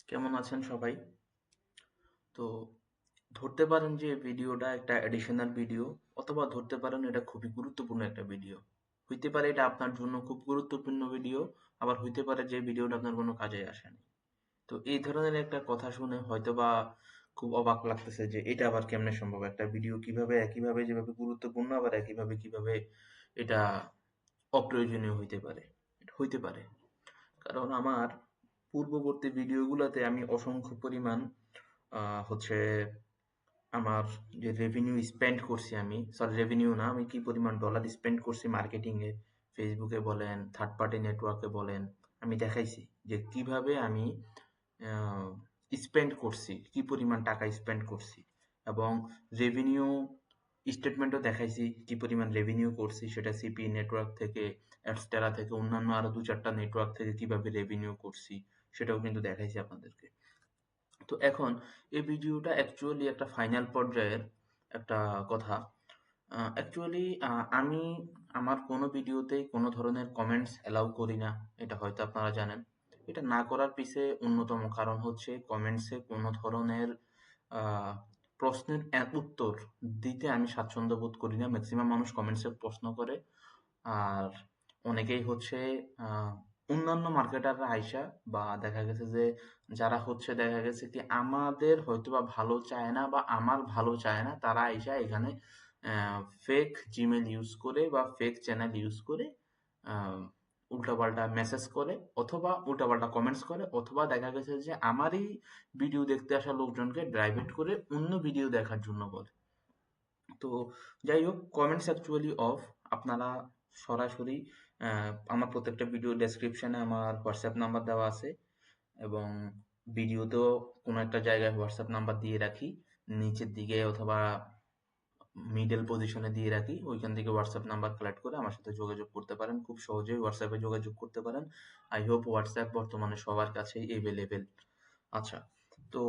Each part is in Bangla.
কেমন আছেন সবাই? তো ধরতে পারেন যে ভিডিওটা একটা অ্যাডিশনাল ভিডিও অথবা ধরতে পারেন এটা খুবই গুরুত্বপূর্ণ একটা ভিডিও। হইতে পারে এটা আপনার জন্য খুব গুরুত্বপূর্ণ ভিডিও, আবার হইতে পারে যে ভিডিওটা আপনার কোনো কাজে আসেনি। তো এই ধরনের একটা কথা শুনে হয়তোবা খুব অবাক লাগতেছে যে এটা আবার কেমনে সম্ভব? একটা ভিডিও কিভাবে একইভাবে যেভাবে গুরুত্বপূর্ণ আবার একইভাবে কিভাবে এটা অপ্রয়োজনীয় হইতে পারে? এটা হইতে পারে। কারণ আমার পূর্ববর্তী ভিডিওগুলোতে আমি অসংখ্য পরিমাণ হচ্ছে আমার যে রেভিনিউ স্পেন্ড করছি আমি, সরি রেভিনিউ না, আমি কি পরিমাণ ডলার স্পেন্ড করছি মার্কেটিং এ, ফেসবুকে বলেন, থার্ড পার্টি নেটওয়ার্কে বলেন, আমি দেখাইছি যে কিভাবে আমি স্পেন্ড করছি, কি পরিমাণ টাকা স্পেন্ড করছি, এবং রেভিনিউ স্টেটমেন্টও দেখাইছি কি পরিমাণ রেভিনিউ করছি, সেটা সিপি নেটওয়ার্ক থেকে, অ্যাডস্টেরা থেকে, অন্যান্য আরো দু চারটা নেটওয়ার্ক থেকে কিভাবে রেভিনিউ করছি সেটাও কিন্তু দেখাইছি আপনাদেরকে। তো এখন এই ভিডিওটা অ্যাকচুয়ালি একটা ফাইনাল পর্যায়ের একটা কথা। অ্যাকচুয়ালি আমি আমার কোনো ভিডিওতেই কোনো ধরনের কমেন্টস অ্যালাউ করি না। এটা হয়তো আপনারা জানেন। এটা না করার পিছে অন্যতম কারণ হচ্ছে কমেন্টসে কোনো ধরনের আ প্রশ্নের উত্তর দিতে আমি স্বাচ্ছন্দ্য বোধ করি না। মেক্সিমাম মানুষ কমেন্টসে প্রশ্ন করে। আর অনেকেই হচ্ছে আ অন্যান্য মার্কেটাররা আইসা বা দেখা গেছে যে যারা হচ্ছে দেখা গেছে কি আমাদের হয়তোবা ভালো চায় না বা আমার ভালো চায় না, তারা আইসা এখানে ফেক জিমেইল ইউজ করে বা ফেক চ্যানেল ইউজ করে আ উল্টাপাল্টা মেসেজ করে অথবা উল্টাপাল্টা কমেন্টস করে অথবা দেখা গেছে যে আমারই ভিডিও দেখতে আসা লোকজনকে ডাইভার্ট করে অন্য ভিডিও দেখার জন্য বলে। তো যাই হোক, কমেন্টস অ্যাকচুয়ালি অফ। আপনারা সরাসরি আমার প্রত্যেকটা ভিডিও ডেসক্রিপশনে আমার হোয়াটসঅ্যাপ নাম্বার দেওয়া আছে, এবং ভিডিওতেও কোনো একটা জায়গায় হোয়াটসঅ্যাপ নাম্বার দিয়ে রাখি, নিচের দিকে অথবা মিডল পজিশনে দিয়ে রাখি। ওইখান থেকে হোয়াটসঅ্যাপ নাম্বার কালেক্ট করে আমার সাথে যোগাযোগ করতে পারেন, খুব সহজেই হোয়াটসঅ্যাপে যোগাযোগ করতে পারেন। আই হোপ হোয়াটসঅ্যাপ বর্তমানে সবার কাছেই এভেলেবেল। আচ্ছা, তো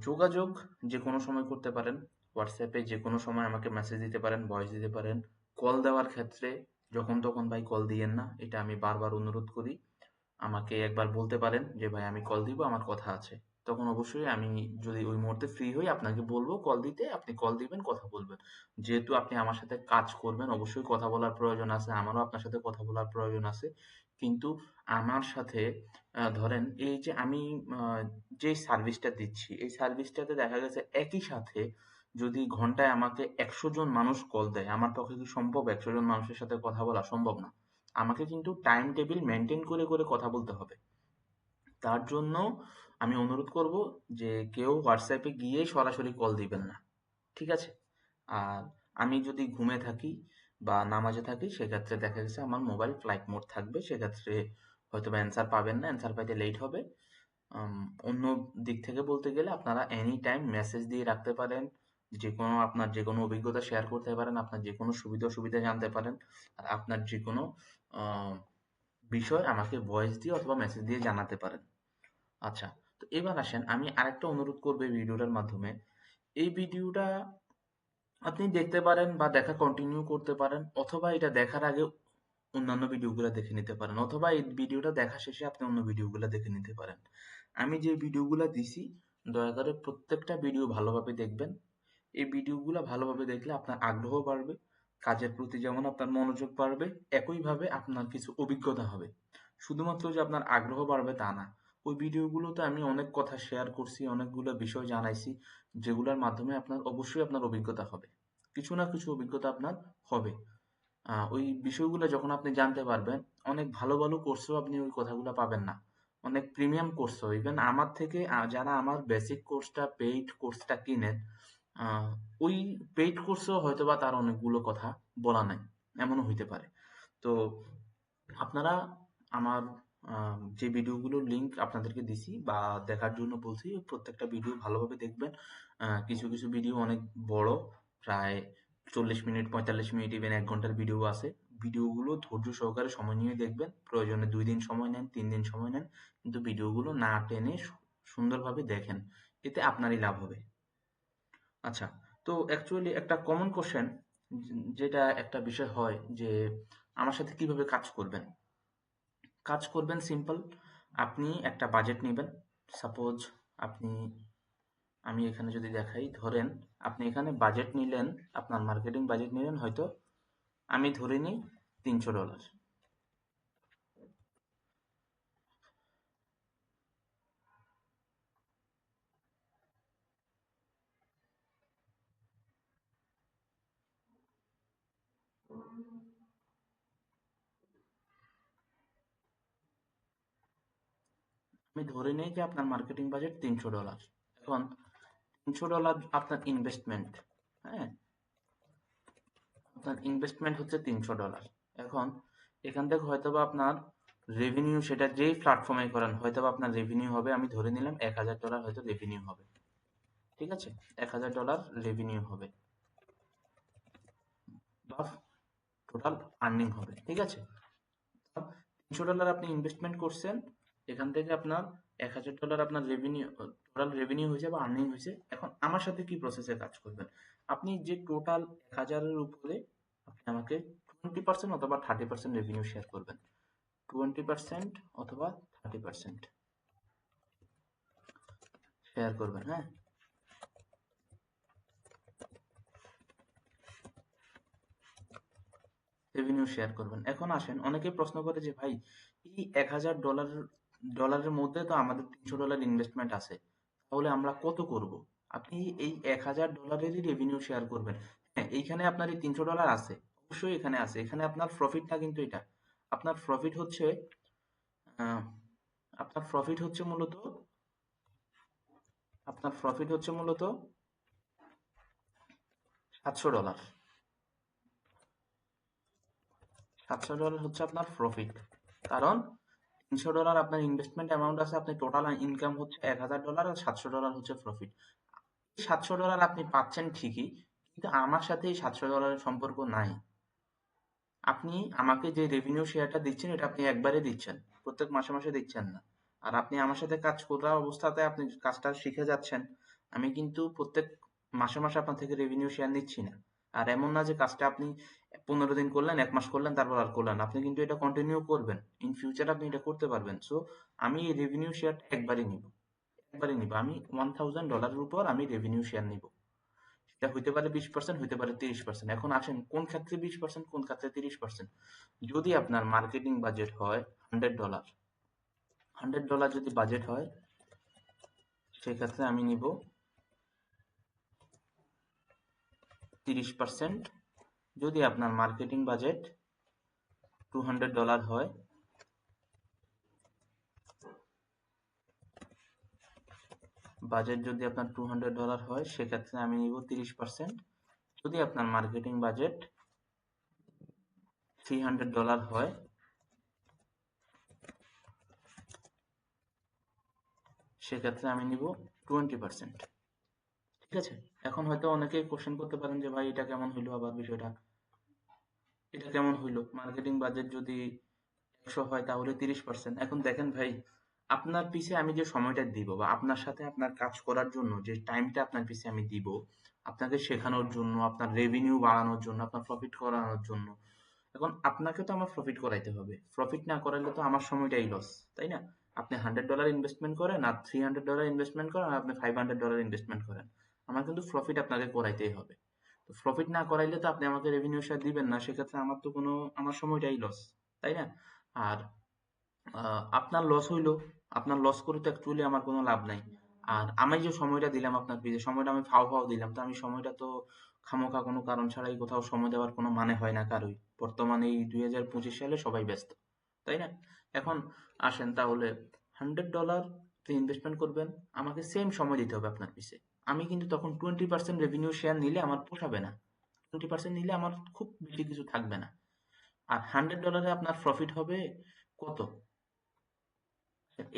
যোগাযোগ যে কোনো সময় করতে পারেন। হোয়াটসঅ্যাপে যে কোনো সময় আমাকে মেসেজ দিতে পারেন, ভয়েস দিতে পারেন। কল দেওয়ার ক্ষেত্রে যখন তখন ভাই কল দিয়েন না, এটা আমি বারবার অনুরোধ করি। আমাকে একবার বলতে পারেন যে ভাই আমি কল দিব, আমার কথা আছে। তখন অবশ্যই আমি যদি ওই মুহূর্তে ফ্রি হই আপনাকে বলবো কল দিতে, আপনি কল দিবেন, কথা বলবেন। যেহেতু আপনি আমার সাথে কাজ করবেন, অবশ্যই কথা বলার প্রয়োজন আছে, আমারও আপনার সাথে কথা বলার প্রয়োজন আছে। কিন্তু আমার সাথে ধরেন এই যে আমি আ যে সার্ভিসটা দিচ্ছি, এই সার্ভিসটাতে দেখা গেছে একই সাথে যদি ঘন্টায় আমাকে ১০০ জন মানুষ কল দেয়, আমার পক্ষে কি সম্ভব ১০০ জন মানুষের সাথে কথা বলা? সম্ভব না। আমাকে কিন্তু টাইম টেবিল মেইনটেইন করে, করে কথা বলতে হবে। তার জন্য আমি অনুরোধ করব যে কেউ হোয়াটসঅ্যাপে গিয়ে সরাসরি কল দিবেন না। ঠিক আছে? আর আমি যদি ঘুমে থাকি বা নামাজে থাকি সেক্ষেত্রে দেখা গেছে আমার মোবাইল ফ্লাইট মোড থাকবে। সেক্ষেত্রে হয়তোবা অ্যান্সার পাবেন না, অ্যান্সার পাইতে লেট হবে। আম অন্য দিক থেকে বলতে গেলে আপনারা এনি টাইম মেসেজ দিয়ে রাখতে পারেন। যেকোনো আপনার যেকোনো অভিজ্ঞতা শেয়ার করতে পারেন, আপনার যেকোনো সুবিধা-অসুবিধা জানতে পারেন। আর আপনার যেকোনো আ বিষয় আমাকে ভয়েস দিয়ে অথবা মেসেজ দিয়ে জানাতে পারেন। আচ্ছা, তো এবার আসেন আমি আরেকটা অনুরোধ করব এই ভিডিওটার মাধ্যমে। এই ভিডিওটা আপনি দেখতে পারেন বা দেখা কন্টিনিউ করতে পারেন, অথবা এটা দেখার আগে অন্যান্য ভিডিওগুলো দেখে নিতে পারেন, অথবা এই ভিডিওটা দেখা শেষে আপনি অন্য ভিডিওগুলো দেখে নিতে পারেন। আমি যে ভিডিওগুলো দিছি দয়া করে প্রত্যেকটা ভিডিও ভালোভাবে দেখবেন। এই ভিডিওগুলো ভালোভাবে দেখলে আপনার আগ্রহ বাড়বে, কাজের প্রতি যেমন আপনার মনোযোগ বাড়বে, একইভাবে আপনার কিছু অভিজ্ঞতা হবে। শুধুমাত্র যে আপনার আগ্রহ বাড়বে তা না। ওই ভিডিওগুলোতে আমি অনেক কথা শেয়ার করছি, অনেকগুলো বিষয় জানাইছি, যেগুলোর মাধ্যমে আপনার অবশ্যই আপনার অভিজ্ঞতা হবে। কিছু না কিছু অভিজ্ঞতা আপনার হবে। ওই বিষয়গুলো যখন আপনি জানতে পারবেন, অনেক ভালো, ভালো কোর্সেও আপনি ওই কথাগুলো পাবেন না। অনেক প্রিমিয়াম কোর্সেও ইভেন আমার থেকে যারা আমার বেসিক কোর্সটা, পেইড কোর্সটা কিনেন, আ ওই পেইড কোর্সেও হয়তোবা তার অনেকগুলো কথা বলা নাই। এমনও হইতে পারে। তো আপনারা আমার যে ভিডিওগুলোর লিংক আপনাদেরকে দিছি বা দেখার জন্য বলছি, প্রত্যেকটা ভিডিও ভালোভাবে দেখবেন। কিছু, কিছু ভিডিও অনেক বড়, প্রায় ৪০ মিনিট, ৪৫ মিনিট, ইভেন ১ ঘন্টার ভিডিও আছে। ভিডিওগুলো ধৈর্য সহকারে সময় নিয়ে দেখবেন। প্রয়োজনে ২ দিন সময় নেন, ৩ দিন সময় নেন। কিন্তু ভিডিওগুলো না টেনে সুন্দরভাবে দেখেন। এতে আপনারই লাভ হবে। আচ্ছা, তো অ্যাকচুয়ালি একটা কমন কোয়েশ্চেন যেটা একটা বিষয় হয় যে আমার সাথে কিভাবে কাজ করবেন? কাজ করবেন সিম্পল। আপনি একটা বাজেট নিবেন। সাপোজ আপনি আমি এখানে যদি দেখাই, ধরেন আপনি এখানে বাজেট নিলেন, আপনার মার্কেটিং বাজেট নিলেন হয়তো, আমি ধরে নিই $300। আমি ধরে নিই যে আপনার মার্কেটিং বাজেট $300। এখন $300 আপনার ইনভেস্টমেন্ট। হ্যাঁ, আপনার ইনভেস্টমেন্ট হচ্ছে $300। এখন এখান থেকে হয়তোবা আপনার রেভিনিউ, সেটা যেই প্ল্যাটফর্মে করেন, হয়তোবা আপনার রেভিনিউ হবে, আমি ধরে নিলাম $1000 হয়তো রেভিনিউ হবে। ঠিক আছে, $1000 রেভিনিউ হবে বা টোটাল আর্নিং হবে। ঠিক আছে, $300 আপনি ইনভেস্টমেন্ট করছেন, এখান থেকে আপনার $1000 আপনার রেভিনিউ, টোটাল রেভিনিউ হয়েছে বা আর্নিং হয়েছে। এখন আমার সাথে কি প্রসেসে কাজ করবেন, আপনি যে টোটাল 1000-এর উপরে আপনি আমাকে 20% অথবা 30% রেভিনিউ শেয়ার করবেন। 20% অথবা 30% শেয়ার করবেন। হ্যাঁ, রেভিনিউ শেয়ার করবেন। এখন আসেন, অনেকেই প্রশ্ন করে যে ভাই, এই $1000 মধ্যে তো আমাদের $300 ইনভেস্টমেন্ট আছে, তাহলে আমরা কত করব? আপনি এই $1000-এরই রেভিনিউ শেয়ার করবেন। হ্যাঁ, এইখানে আপনার এই $300 আছে, অবশ্যই এখানে আছে, এখানে আপনার প্রফিটটা কিন্তু এটা, আপনার প্রফিট হচ্ছে আহ, আপনার প্রফিট হচ্ছে মূলত আপনার প্রফিট হচ্ছে মূলত $700। $700 হচ্ছে আপনার প্রফিট, কারণ $300 আপনার ইনভেস্টমেন্ট অ্যামাউন্ট আছে, আপনি টোটাল ইনকাম হচ্ছে $1000 আর $700 হচ্ছে প্রফিট। $700 আপনি পাচ্ছেন ঠিকই, কিন্তু আমার সাথে এই $700 সম্পর্ক নাই। আপনি আমাকে যে রেভিনিউ শেয়ারটা দিচ্ছেন, এটা আপনি একবারে দিচ্ছেন, প্রত্যেক মাসে মাসে দিচ্ছেন না। আর আপনি আমার সাথে কাজ করা অবস্থাতে আপনি কাজটা শিখে যাচ্ছেন, আমি কিন্তু প্রত্যেক মাসে মাসে আপনার থেকে রেভিনিউ শেয়ার নিচ্ছি না। আর এমন না যে কাজটা আপনি 15 দিন করলেন, 1 মাস করলেন, তারপর আর করলেন না। আপনি কিন্তু এটা কন্টিনিউ করবেন, ইন ফিউচার আপনি এটা করতে পারবেন। সো আমি এই রেভিনিউ শেয়ারটা একবারই নিব। আমি $1000-এর উপর আমি রেভিনিউ শেয়ার নিব। সেটা হইতে পারে 20%, হইতে পারে 30%। এখন আসেন, কোন ক্ষেত্রে 20%, কোন ক্ষেত্রে 30%? যদি আপনার মার্কেটিং বাজেট হয় $100, $100 যদি বাজেট হয়, সেক্ষেত্রে আমি নিব 30%। যদি আপনার মার্কেটিং বাজেট $200 হয়, যদি আপনার $200 হয়, সেক্ষেত্রে আমি নিব 30%। যদি আপনার মার্কেটিং বাজেট $300 হয়, সেক্ষেত্রে আমি নিব 20%। ঠিক আছে, এখন হয়তো অনেকেই কোশ্চেন করতে পারেন যে ভাই, এটা কেমন হইলো, আবার বিষয়টা এটা কেমন হইলো, মার্কেটিং বাজেট যদি 100 হয় তাহলে 30%। এখন দেখেন ভাই, আপনার পিছে আমি যে সময়টা দিব, বা আপনার সাথে আপনার কাজ করার জন্য যে টাইমটা আপনার পিছে আমি দিব, আপনাকে শেখানোর জন্য, আপনার রেভিনিউ বাড়ানোর জন্য, আপনার প্রফিট করানোর জন্য, এখন আপনাকে তো আমার প্রফিট করাইতে হবে। প্রফিট না করাইলে তো আমার সময়টাই লস, তাই না? আপনি $100 ইনভেস্টমেন্ট করেন, আর $300 ইনভেস্টমেন্ট করেন, আর আপনি $500 ইনভেস্টমেন্ট করেন, আমার কিন্তু প্রফিট আপনাকে করাইতেই হবে। তো প্রফিট না করাইলে তো আপনি আমাকে রেভিনিউ শেয়ার দিবেন না, সেক্ষেত্রে আমার তো কোনো, আমার সময়টাই লস, তাই না? আর আপনার লস হইলো, আপনার লস করে তো অ্যাকচুয়ালি আমার কোনো লাভ নাই। আর আমি যে সময়টা দিলাম আপনার পিছে, সময়টা আমি ফাও দিলাম, তো আমি সময়টা তো খামোখা কোনো কারণ ছাড়াই কোথাও সময় দেওয়ার কোনো মানে হয় না কারোই। বর্তমানে এই 2025 সালে সবাই ব্যস্ত, তাই না? এখন আসেন তাহলে, $100 ইনভেস্টমেন্ট করবেন, আমাকে সেম সময় দিতে হবে আপনার পিছে। আমি কিন্তু তখন 20% রেভিনিউ শেয়ার নিলে আমার পোষাবে না, 20% নিলে আমার খুব বেশি কিছু থাকবে না। আর $100 আপনার প্রফিট হবে কত,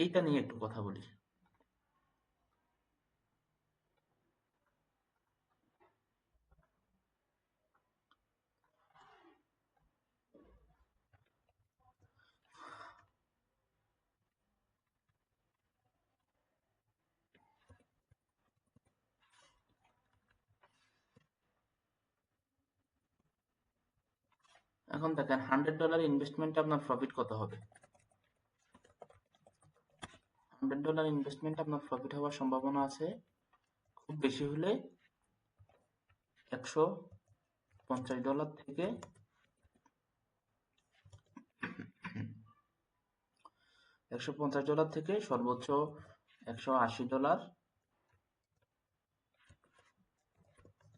এইটা নিয়ে একটু কথা বলি। এখন দেখেন, $100 ইনভেস্টমেন্টে আপনার প্রফিট কত হবে? $100 ইনভেস্টমেন্ট আপনার প্রফিট হওয়ার সম্ভাবনা আছে খুব বেশি হলে $150 থেকে $150 থেকে সর্বোচ্চ $180,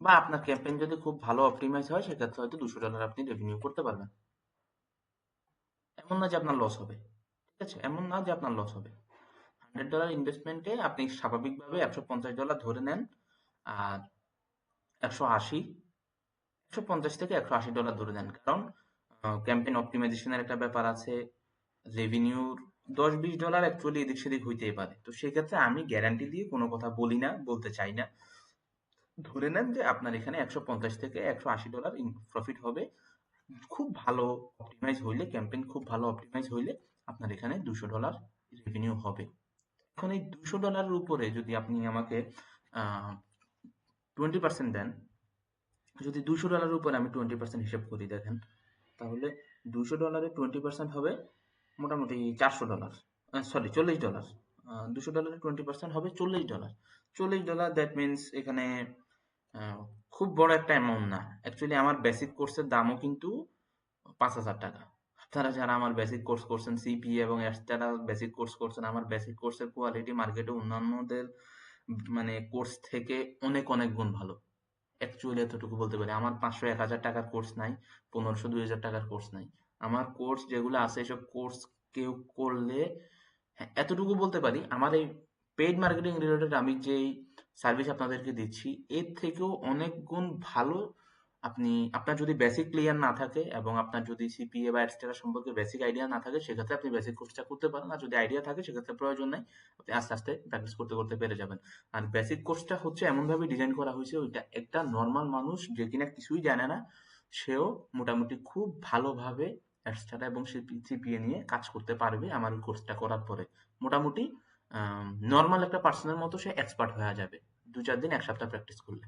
বা আপনার ক্যাম্পেইন যদি খুব ভালো অপটিমাইজ হয় সেক্ষেত্রে হয়তো $200 আপনি রেভিনিউ করতে পারবেন। এমন না যে আপনার লস হবে, ঠিক আছে, এমন না যে আপনার লস হবে। $100 ইনভেস্টমেন্টে আপনি স্বাভাবিকভাবে $150 ধরে নেন, আর 150 থেকে $180 ধরে নেন, কারণ ক্যাম্পেইন অপটিমাইজেশনের একটা ব্যাপার আছে, রেভিনিউর $10-20 অ্যাকচুয়ালি এদিক সেদিক হইতেই পারে। তো সেক্ষেত্রে আমি গ্যারান্টি দিয়ে কোনো কথা বলি না, বলতে চাই না। ধরে নেন যে আপনার এখানে 150 থেকে $180 প্রফিট হবে। খুব ভালো অপটিমাইজ হইলে, ক্যাম্পেইন খুব ভালো অপটিমাইজ হইলে আপনার এখানে $200 রেভিনিউ হবে। এখন এই $200 উপরে যদি আপনি আমাকে 20% দেন, যদি $200 উপরে আমি 20% হিসাব করি, দেখেন তাহলে $200 20% হবে মোটামুটি $400, সরি $40। $200 20% হবে $40। দ্যাট মিনস এখানে খুব বড় একটা অ্যামাউন্ট না। অ্যাকচুয়ালি আমার বেসিক কোর্সের দামও কিন্তু $5000। আপনারা যারা আমার বেসিক কোর্স করছেন, সিপিএ এবং যারা বেসিক কোর্স করছেন, আমার বেসিক কোর্সের কোয়ালিটি মার্কেটে অন্যান্যদের মানে কোর্স থেকে অনেক অনেক গুণ ভালো। অ্যাকচুয়ালি এতটুকু বলতে পারি, আমার 500-1000 টাকার কোর্স নাই, 1500-2000 টাকার কোর্স নাই। আমার কোর্স যেগুলো আছে এসব কোর্স কেউ করলে, হ্যাঁ এতটুকু বলতে পারি, আমার এই পেইড মার্কেটিং রিলেটেড আমি যেই সার্ভিস আপনাদেরকে দিচ্ছি এর থেকেও অনেক গুণ ভালো। আপনার যদি বেসিক ক্লিয়ার না থাকে এবং আপনার যদি সিপিএ বা এটসেট্রা সম্পর্কে বেসিক আইডিয়া না থাকে সেক্ষেত্রে আপনি বেসিক কোর্সটা করতে পারেন, আর যদি আইডিয়া থাকে সেক্ষেত্রে প্রয়োজন নেই, আপনি আস্তে আস্তে প্র্যাকটিস করতে করতে পেরে যাবেন। আর বেসিক কোর্সটা হচ্ছে এমনভাবে ডিজাইন করা হয়েছে, ওইটা একটা নর্মাল মানুষ যে কিনা কিছুই জানে না সেও মোটামুটি খুব ভালোভাবে এটসেট্রা এবং সিপিএ নিয়ে কাজ করতে পারবে আমার এই কোর্সটা করার পরে। মোটামুটি নর্মাল একটা পার্সনের মতো সে এক্সপার্ট হয়ে যাবে 2-4 দিন 1 সপ্তাহ প্র্যাকটিস করলে।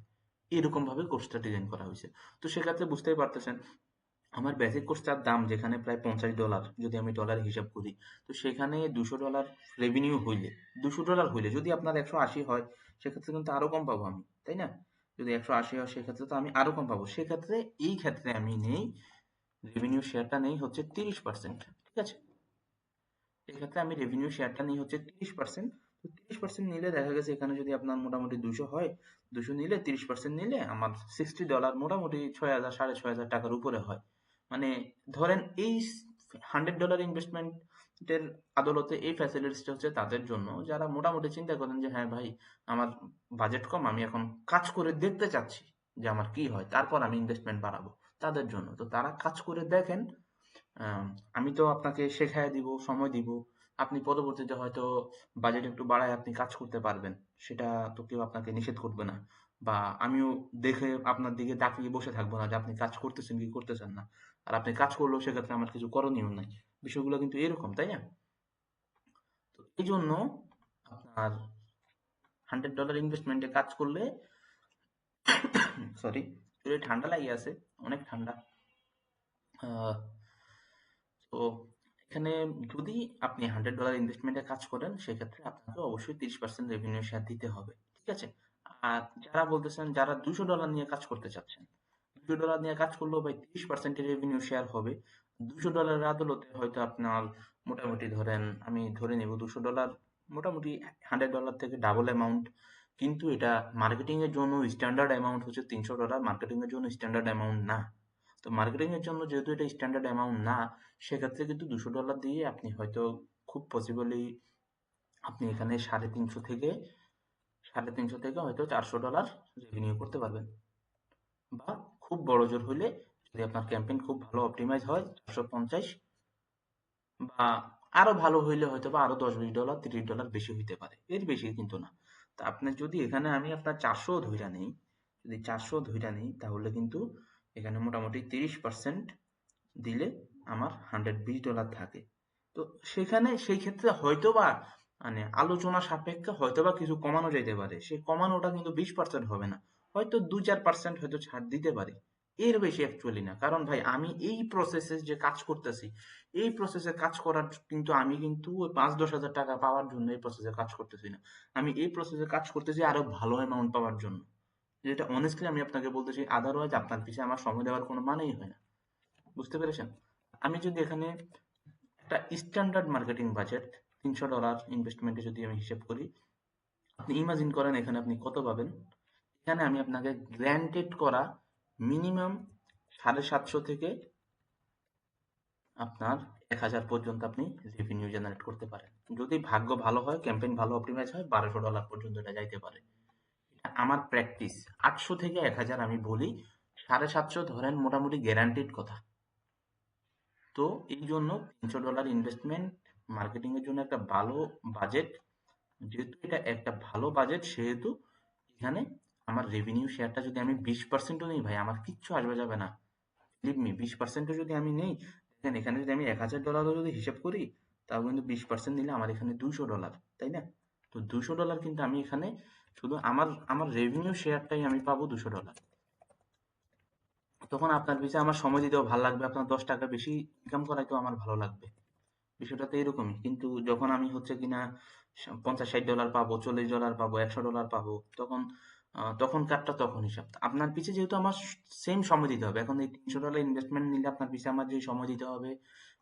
এরকম ভাবে কোর্সটা ডিজাইন করা হয়েছে। তো সেক্ষেত্রে বুঝতেই পারতেছেন আমার বেসিক কোর্সটার দাম যেখানে প্রায় $50, যদি আমি ডলার হিসাব করি, তো সেখানে $200 রেভিনিউ হইলে, $200 হইলে যদি আপনার 180 হয় সেক্ষেত্রে কিন্তু আরো কম পাবো আমি, তাই না? যদি 180 হয় সেক্ষেত্রে তো আমি আরো কম পাবো। সেক্ষেত্রে এই ক্ষেত্রে আমি নেই, রেভিনিউ শেয়ারটা নেই হচ্ছে 30%, ঠিক আছে? এক্ষেত্রে আমি রেভিনিউ শেয়ারটা নিই হচ্ছে 30%। তো 30% নিলে দেখা গেছে এখানে যদি আপনার মোটামুটি 200 হয়, 200 নিলে 30% নিলে আমার $60 মোটামুটি 6000 6500 টাকার উপরে হয়। মানে ধরেন এই $100 ইনভেস্টমেন্টের আদলতে এই ফ্যাসিলিটিসটা হচ্ছে তাদের জন্য যারা মোটামুটি চিন্তা করেন যে হ্যাঁ ভাই আমার বাজেট কম, আমি এখন কাজ করে দেখতে চাচ্ছি যে আমার কি হয়, তারপর আমি ইনভেস্টমেন্ট বাড়াবো, তাদের জন্য। তো তারা কাজ করে দেখেন, আমি তো আপনাকে শেখায় দিব, সময় দিব, আপনি পরবর্তীতে হয়তো বাজেট একটু বাড়ায় আপনি কাজ করতে পারবেন, সেটা তো কেউ আপনাকে নিষেধ করবে না। বা আমিও দেখে আপনার দিকে তাকিয়ে বসে থাকবো না যে আপনি কাজ করতেছেন কি করতেছেন না, আর আপনি কাজ করলেও সেক্ষেত্রে আমার কিছু করণীয় নাই। বিষয়গুলো কিন্তু এরকম, তাই না? তো এই জন্য আপনার $100 ইনভেস্টমেন্টে কাজ করলে, সরি শরীরে ঠান্ডা লাগিয়ে আছে, অনেক ঠান্ডা। আহ, তো এখানে যদি আপনি $100 ইনভেস্টমেন্টে কাজ করেন সেক্ষেত্রে আপনাকে অবশ্যই 30% রেভিনিউ শেয়ার দিতে হবে, ঠিক আছে? আর যারা বলতেছেন যারা $200 নিয়ে কাজ করতে চাচ্ছেন, $200 নিয়ে কাজ করলেও ভাই 30% রেভিনিউ শেয়ার হবে। $200 আদালতে হয়তো আপনার মোটামুটি ধরেন, আমি ধরে নেব $200 মোটামুটি $100 থেকে ডাবল অ্যামাউন্ট। কিন্তু এটা মার্কেটিং এর জন্য স্ট্যান্ডার্ড অ্যামাউন্ট হচ্ছে $300, মার্কেটিং এর জন্য স্ট্যান্ডার্ড অ্যামাউন্ট না। তো মার্কেটিং এর জন্য যেহেতু এটা স্ট্যান্ডার্ড অ্যামাউন্ট না, সেক্ষেত্রে কিন্তু $200 দিয়ে আপনি হয়তো খুব পসিবলি আপনি এখানে 350 থেকে হয়তো $400 রেভিনিউ করতে পারবেন। বা খুব বড় জোর হলে, যদি আপনার ক্যাম্পেইন খুব ভালো অপটিমাইজ হয়, 450, বা আরো ভালো হইলে হয়তো বা আরো $10-20 $30 বেশি হইতে পারে, এর বেশি কিন্তু না। তা আপনার যদি এখানে আমি আপনার 400 ধইরা নেই, যদি 400 ধইরা নেই তাহলে কিন্তু এখানে মোটামুটি 30% দিলে আমার $120 থাকে। তো সেখানে সেই ক্ষেত্রে হয়তোবা মানে আলোচনা সাপেক্ষে হয়তোবা কিছু কমানো যাইতে পারে, সেই কমানোটা কিন্তু 20% হবে না, হয়তো 2-4% হয়তো ছাড় দিতে পারে। এর বেশি অ্যাকচুয়ালি না। কারণ ভাই আমি এই প্রসেসে যে কাজ করতেছি, এই প্রসেসে কাজ করার কিন্তু আমি কিন্তু ওই ৫-১০ হাজার টাকা পাওয়ার জন্য এই প্রসেসে কাজ করতেছি না। আমি এই প্রসেসে কাজ করতেছি আরো ভালো অ্যামাউন্ট পাওয়ার জন্য। যেটা অনেস্টলি আমি আপনাকে বলতেছি, আদারওয়াইজ আপনার পিছে আমার সময় দেওয়ার কোনো মানেই হয় না। বুঝতে পেরেছেন? আমি যদি এখানে একটা স্ট্যান্ডার্ড মার্কেটিং বাজেট $৩০০ ইনভেস্টমেন্টে যদি আমি হিসেব করি, আপনি ইমাজিন করেন এখানে আপনি কত পাবেন। এখানে আমি আপনাকে গ্র্যান্টেড করা মিনিমাম ৭৫০ থেকে আপনার ১,০০০ পর্যন্ত আপনি রেভিনিউ জেনারেট করতে পারেন। যদি ভাগ্য ভালো হয়, ক্যাম্পেইন ভালো অপটিমাইজ হয়, $১,২০০ পর্যন্ত এটা যাইতে পারে। এটা আমার প্র্যাকটিস। ৮০০ থেকে ১,০০০ আমি বলি, ৭৫০ ধরেন মোটামুটি গ্যারান্টিড কথা। তো এই জন্য $৩০০ ইনভেস্টমেন্ট মার্কেটিং এর জন্য একটা ভালো বাজেট। যেহেতু এটা একটা ভালো বাজেট, সেহেতু এখানে আমার রেভিনিউ শেয়ারটা যদি আমি 20%ও নিই ভাই, আমার কিচ্ছু আসবে যাবে না। বিলিভ মি, 20%ও যদি আমি নেই, দেখেন এখানে যদি আমি $১,০০০ও যদি হিসাব করি, তাও কিন্তু 20% নিলে আমার এখানে $200, তাই না? তো $200 কিন্তু আমি এখানে শুধু আমার আমার রেভিনিউ শেয়ারটাই আমি পাবো $200। তখন আপনার পিছে আমার সময় দিতেও ভালো লাগবে, আপনার 10 টাকা বেশি ইনকাম করাইতেও আমার ভালো লাগবে। বিষয়টা তো এরকমই। কিন্তু যখন আমি হচ্ছে কিনা $50-60 পাবো, $40 পাবো, $100 পাবো, তখন তখনকারটা তখন হিসাব। আপনার পিছে যেহেতু আমার সেম সময় দিতে হবে, এখন এই $৩০০ ইনভেস্টমেন্ট নিলে আপনার পিছে আমার যে সময় দিতে হবে,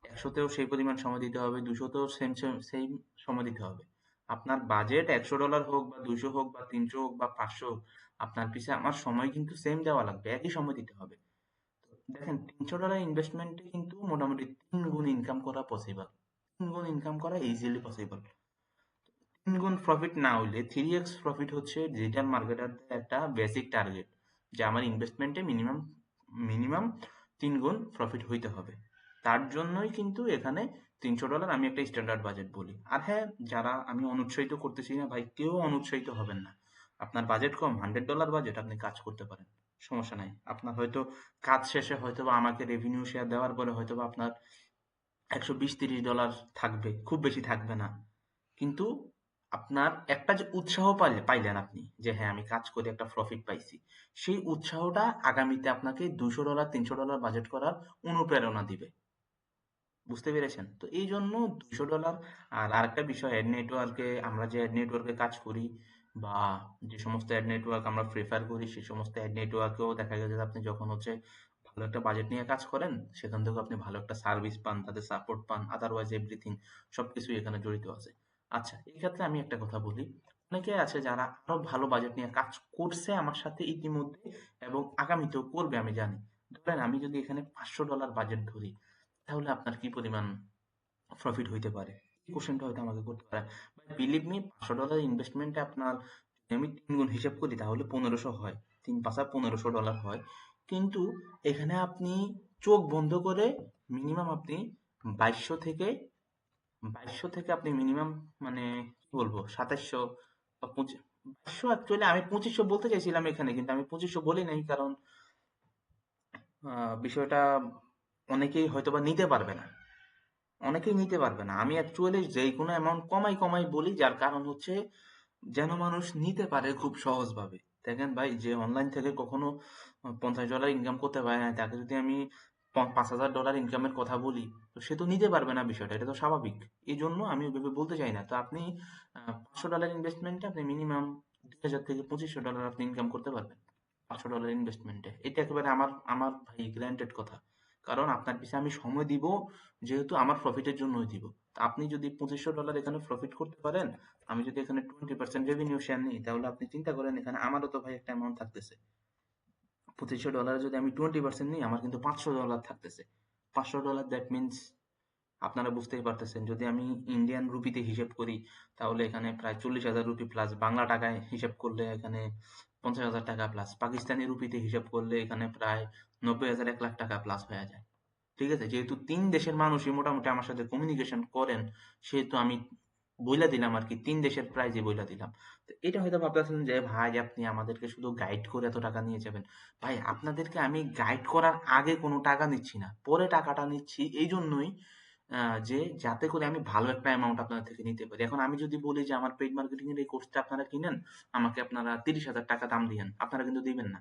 ১০০তেও সেই পরিমাণ সময় দিতে হবে, ২০০তেও সেম সেম সময় দিতে হবে। আপনার বাজেট $১০০ হোক বা ২০০ হোক বা ৩০০ হোক বা ৫০০ হোক, আপনার পিছে আমার সময় কিন্তু সেম দেওয়া লাগবে, একই সময় দিতে হবে। দেখেন $৩০০ ইনভেস্টমেন্টে কিন্তু মোটামুটি ৩ গুণ ইনকাম করা পসিবল। 3 গুণ ইনকাম করা ইজিলি পসিবল। 3 গুণ প্রফিট না হইলে 3x প্রফিট হচ্ছে ডিজিটাল মার্কেটারদের একটা বেসিক টার্গেট, যে আমার ইনভেস্টমেন্টে মিনিমাম মিনিমাম 3 গুণ প্রফিট হইতে হবে। তার জন্যই কিন্তু এখানে $৩০০ আমি একটা স্ট্যান্ডার্ড বাজেট বলি। আর হ্যাঁ, যারা আমি অনুৎসাহিত করতেছি না ভাই, কেউ অনুৎসাহিত হবেন না। আপনার বাজেট কম, $100 বাজেট, আপনি কাজ করতে পারেন, সমস্যা নাই। আপনার হয়তো কাজ শেষে হয়তো বা আমাকে রেভিনিউ শেয়ার দেওয়ার পরে হয়তো বা আপনার $120-30 থাকবে, খুব বেশি থাকবে না। কিন্তু আপনার একটা যে উৎসাহ পাইলেন আপনি, যে হ্যাঁ আমি কাজ করে একটা প্রফিট পাইছি, সেই উৎসাহটা আগামীতে আপনাকে $200 $300 বাজেট করার অনুপ্রেরণা দিবে। বুঝতে পেরেছেন? তো এই জন্য $200। আর আরেকটা বিষয়, অ্যাড নেটওয়ার্কে, আমরা যে অ্যাড নেটওয়ার্কে কাজ করি বা যে সমস্ত অ্যাড নেটওয়ার্ক আমরা প্রেফার করি, সেই সমস্ত অ্যাড নেটওয়ার্কেও দেখা গেছে যে আপনি যখন হচ্ছে ভালো একটা বাজেট নিয়ে কাজ করেন, সেখান থেকেও আপনি ভালো একটা সার্ভিস পান, তাদের সাপোর্ট পান, আদারওয়াইজ এভরিথিং সবকিছুই এখানে জড়িত আছে। আচ্ছা, এই ক্ষেত্রে আমি একটা কথা বলি, অনেকে আছে যারা আরো ভালো বাজেট নিয়ে কাজ করছে আমার সাথে ইতিমধ্যে এবং আগামীতেও করবে আমি জানি। ধরেন আমি যদি এখানে $500 বাজেট ধরি, তাহলে আপনার কি পরিমাণ প্রফিট হইতে পারে? এই কোশ্চেনটা হয়তো আমাকে করতে পারেন। বাট বিলিভ মি, $500 ইনভেস্টমেন্টে আপনার যদি আমি 3 গুণ হিসাব করি তাহলে 1500 হয়। 3 পাঁচা $1500 হয়। কিন্তু এখানে আপনি চোখ বন্ধ করে মিনিমাম আপনি 2200 থেকে 2200 থেকে আপনি মিনিমাম, মানে কি বলবো, 2700 বা 2200, অ্যাকচুয়ালি আমি 2500 বলতে চাইছিলাম এখানে, কিন্তু আমি 2500 বলি নাই, কারণ বিষয়টা অনেকেই হয়তোবা নিতে পারবে না। অনেকেই নিতে পারবে না। আমি অ্যাকচুয়ালি যেই কোনো অ্যামাউন্ট কমাই কমাই বলি, যার কারণ হচ্ছে যেন মানুষ নিতে পারে খুব সহজভাবে। দেখেন ভাই, যে অনলাইন থেকে কখনো $50 ইনকাম করতে পারে না, তাকে যদি আমি $5,000 ইনকামের কথা বলি, তো সে তো নিতে পারবে না বিষয়টা, এটা তো স্বাভাবিক। এই জন্য আমি ওইভাবে বলতে চাই না। তো আপনি $500 ইনভেস্টমেন্টে আপনি মিনিমাম ২,০০০ থেকে $২৫০০ আপনি ইনকাম করতে পারবেন। $500 ইনভেস্টমেন্টে, এটা একেবারে আমার আমার ভাই গ্যারান্টেড কথা। কারণ আপনার পিছে আমি সময় দিব, যেহেতু আমার প্রফিটের জন্যই দিব। তা আপনি যদি $২৫০০ এখানে প্রফিট করতে পারেন, আমি যদি এখানে 20% রেভিনিউ শেয়ার নিই, তাহলে আপনি চিন্তা করেন এখানে আমারও তো ভাই একটা অ্যামাউন্ট থাকতেছে। $২৫০০ যদি আমি 20% নিই, আমার কিন্তু $500 থাকতেছে। $500, দ্যাট মিনস, আপনারা বুঝতেই পারতেছেন, যদি আমি ইন্ডিয়ান রুপিতে হিসেব করি, তাহলে এখানে প্রায় 40,000 রুপি প্লাস। বাংলা টাকায় হিসেব করলে এখানে 50,000 টাকা প্লাস। পাকিস্তানি রুপিতে হিসাব করলে এখানে প্রায় 90,000 1 লাখ টাকা প্লাস হয়ে যায়। ঠিক আছে? যেহেতু ৩ দেশের মানুষই মোটামুটি আমার সাথে কমিউনিকেশন করেন, সেহেতু আমি বইলা দিলাম আরকি, ৩ দেশের প্রাইজই বইলা দিলাম। তো এটা হয়তো ভাবতেছেন যে ভাই আপনি আমাদেরকে শুধু গাইড করে এত টাকা নিয়ে যাবেন। ভাই আপনাদেরকে আমি গাইড করার আগে কোনো টাকা নিচ্ছি না। পরে টাকাটা নিচ্ছি এইজন্যই যে যাতে করে আমি ভালো একটা অ্যামাউন্ট আপনাদের থেকে নিতে পারি। এখন আমি যদি বলি যে আমার পেইড মার্কেটিং এর এই কোর্সটা আপনারা কিনেন, আমাকে আপনারা ৳৩০,০০০ দাম দিয়েন, আপনারা কিন্তু দিবেন না।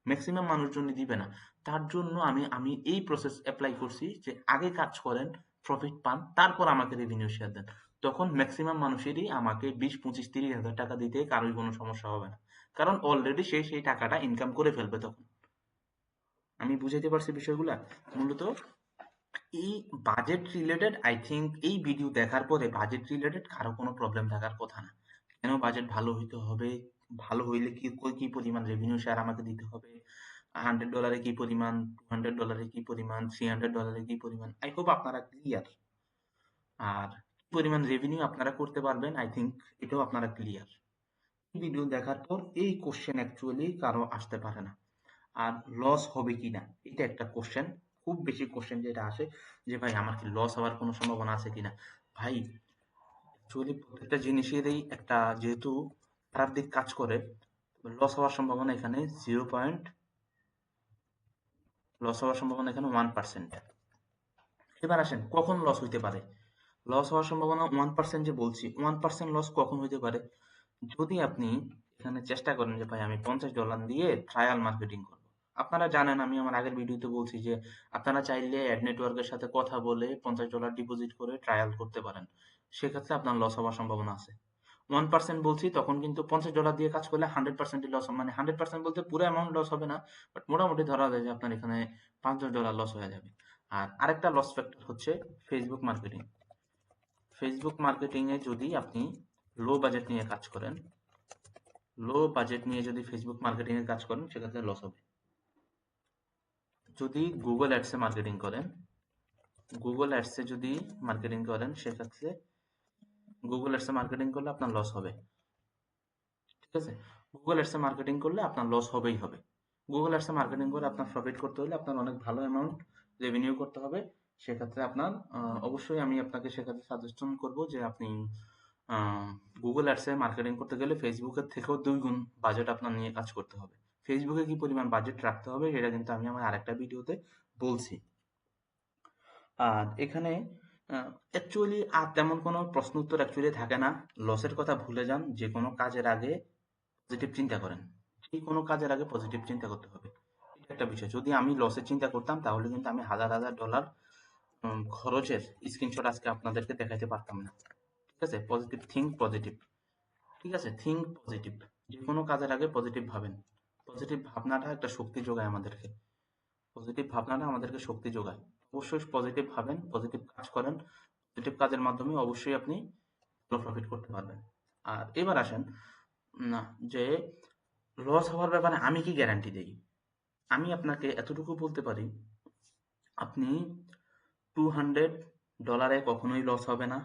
ম্যাক্সিমাম মানুষজনই দিবে না। তার জন্য আমি এই প্রসেস অ্যাপ্লাই করছি যে আগে কাজ করেন, প্রফিট পান, তারপর আমাকে রেভিনিউ শেয়ার দেন। তখন ম্যাক্সিমাম মানুষেরই আমাকে 20, 25, 30 হাজার টাকা দিতে কারোই কোনো সমস্যা হবে না, কারণ অলরেডি সে সেই টাকাটা ইনকাম করে ফেলবে তখন। আমি বুঝাইতে পারছি বিষয়গুলা? মূলত এই বাজেট রিলেটেড, আই থিঙ্ক এই ভিডিও দেখার পরে বাজেট রিলেটেড কারো কোনো প্রবলেম থাকার কথা না। কেন বাজেট ভালো হইতে হবে, ভালো হইলে কি কি পরিমাণ রেভিনিউ শেয়ার আমাকে দিতে হবে, $100 কি পরিমাণ, $200 কি পরিমাণ, $300 কি পরিমাণ, আই হোপ আপনারা ক্লিয়ার। আর কি পরিমাণ রেভিনিউ আপনারা করতে পারবেন, আই থিঙ্ক এটাও আপনারা ক্লিয়ার। ভিডিও দেখার পর এই কোশ্চেন অ্যাকচুয়ালি কারো আসতে পারে না। আর লস হবে কিনা, এটা একটা কোশ্চেন, খুব বেশি কোশ্চেন যেটা আসে যে ভাই আমার কি লস হওয়ার কোনো সম্ভাবনা আছে কিনা। ভাই অ্যাকচুয়ালি প্রত্যেকটা জিনিসেরই একটা, যেহেতু খারাপ দিক কাজ করে, লস হওয়ার সম্ভাবনা এখানে 1%। এবার আসেন কখন লস হইতে পারে। লস হওয়ার সম্ভাবনা 1% যে বলছি, 1% লস কখন হইতে পারে, যদি আপনি এখানে চেষ্টা করেন যে ভাই আমি $50 দিয়ে ট্রায়াল মার্কেটিং করব। আপনারা জানেন, আমি আমার আগের ভিডিওতে বলছি যে আপনারা চাইলে অ্যাড নেটওয়ার্কের সাথে কথা বলে $50 ডিপোজিট করে ট্রায়াল করতে পারেন। সেক্ষেত্রে আপনার লস হওয়ার সম্ভাবনা আছে। 1% বলছি, তখন কিন্তু $50 দিয়ে কাজ করলে 100%ই লস, মানে 100% বলতে পুরো অ্যামাউন্ট লস হবে না, বাট মোটামুটি ধরা যায় যে আপনার এখানে $50 লস হয়ে যাবে। আর আরেকটা লস ফ্যাক্টর হচ্ছে ফেসবুক মার্কেটিং। ফেসবুক মার্কেটিং এ যদি আপনি লো বাজেট নিয়ে কাজ করেন, লো বাজেট নিয়ে যদি ফেসবুক মার্কেটিং এর কাজ করেন, সেক্ষেত্রে লস হবে। যদি গুগল অ্যাডসে মার্কেটিং করেন, গুগল অ্যাডসে যদি মার্কেটিং করেন, সেক্ষেত্রে গুগল অ্যাডসে মার্কেটিং করলে আপনার লস হবে। ঠিক আছে, গুগল অ্যাডসে মার্কেটিং করলে আপনার লস হবেই হবে। গুগল অ্যাডসে মার্কেটিং করে আপনার প্রফিট করতে হলে আপনার অনেক ভালো অ্যামাউন্ট রেভিনিউ করতে হবে। সেক্ষেত্রে আপনার অবশ্যই আমি আপনাকে সেক্ষেত্রে সাজেশন করব যে আপনি গুগল অ্যাডসে মার্কেটিং করতে গেলে ফেসবুকের থেকেও 2 গুণ বাজেট আপনার নিয়ে কাজ করতে হবে। ফেসবুকে কি পরিমাণ বাজেট রাখতে হবে সেটা কিন্তু আমি আমার আরেকটা ভিডিওতে বলছি। আর এখানে অ্যাকচুয়ালি আর তেমন কোনো প্রশ্ন উত্তর অ্যাকচুয়ালি থাকে না। লসের কথা ভুলে যান, যে কোনো কাজের আগে পজিটিভ চিন্তা করেন। যে কোনো কাজের আগে পজিটিভ চিন্তা করতে হবে, এটা একটা বিষয়। যদি আমি লসের চিন্তা করতাম তাহলে কিন্তু আমি হাজার হাজার ডলার খরচের স্ক্রিনশট আজকে আপনাদেরকে দেখাতে পারতাম না। ঠিক আছে, পজিটিভ থিঙ্ক পজিটিভ। ঠিক আছে, থিঙ্ক পজিটিভ। যে কোনো কাজের আগে পজিটিভ ভাবেন। পজিটিভ ভাবনাটা একটা শক্তি যোগায় আমাদেরকে। পজিটিভ ভাবনাটা আমাদেরকে শক্তি যোগায়। অবশ্যই পজিটিভ ভাবেন, পজিটিভ কাজ করেন। পজিটিভ কাজের মাধ্যমে অবশ্যই আপনি ভালো প্রফিট করতে পারবেন। আর এবার আসেন না, যে লস হওয়ার ব্যাপারে আমি কি গ্যারান্টি দেই। আমি আপনাকে এতটুকু বলতে পারি, আপনি $200 কখনোই লস হবে না।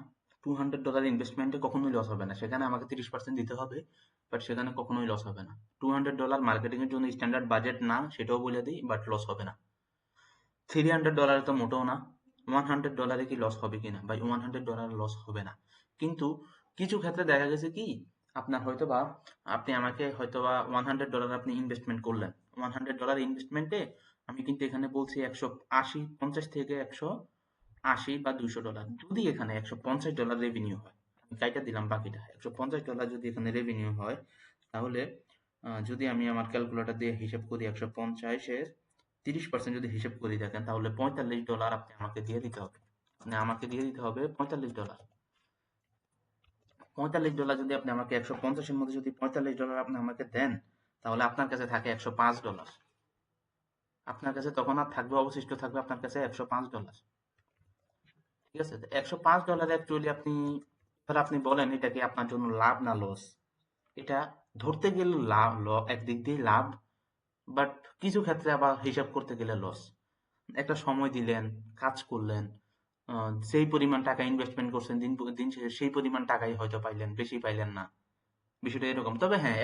$200 ইনভেস্টমেন্টে কখনোই লস হবে না। সেখানে আমাকে 30% দিতে হবে, বাট সেখানে কখনোই লস হবে না। $200 মার্কেটিং এর জন্য স্ট্যান্ডার্ড বাজেট না, সেটাও বলে দিই, বাট লস হবে না। $300 তো মোটেও না। $100 কি লস হবে কিনা ভাই, $100 লস হবে না। কিন্তু কিছু ক্ষেত্রে দেখা গেছে কি, আপনার হয়তোবা, আপনি আমাকে হয়তোবা $100 আপনি ইনভেস্টমেন্ট করলেন। $100 ইনভেস্টমেন্টে আমি কিন্তু এখানে বলছি 180, 50 থেকে 180 বা $200, যদি এখানে $150 রেভিনিউ হয়, আমি কাইটা দিলাম বাকিটা, $150 যদি এখানে রেভিনিউ হয়, তাহলে যদি আমি আমার ক্যালকুলেটর দিয়ে হিসেব করি, 150-এর 30% যদি হিসেব করি দেখেন, তাহলে $45 আপনি আমাকে দিয়ে দিতে হবে। মানে আমাকে দিয়ে দিতে হবে $45। $45 যদি আপনি আমাকে 150-এর মধ্যে যদি $45 আপনি আমাকে দেন, তাহলে আপনার কাছে থাকে $105। আপনার কাছে তখন আর থাকবে, অবশিষ্ট থাকবে আপনার কাছে $105। ঠিক আছে, তো $105 অ্যাকচুয়ালি আপনি, এবার আপনি বলেন এটা কি আপনার জন্য লাভ না লস। এটা ধরতে গেলে লাভ, একদিক দিয়ে লাভ, বাট কিছু ক্ষেত্রে আবার হিসাব করতে গেলে লস। একটা সময় দিলেন, কাজ করলেন, সেই পরিমাণ টাকা ইনভেস্টমেন্ট করছেন, দিন দিন শেষে সেই পরিমাণ টাকাই হয়তো পাইলেন, বেশি পাইলেন না। বিষয়টা এরকম। তবে হ্যাঁ,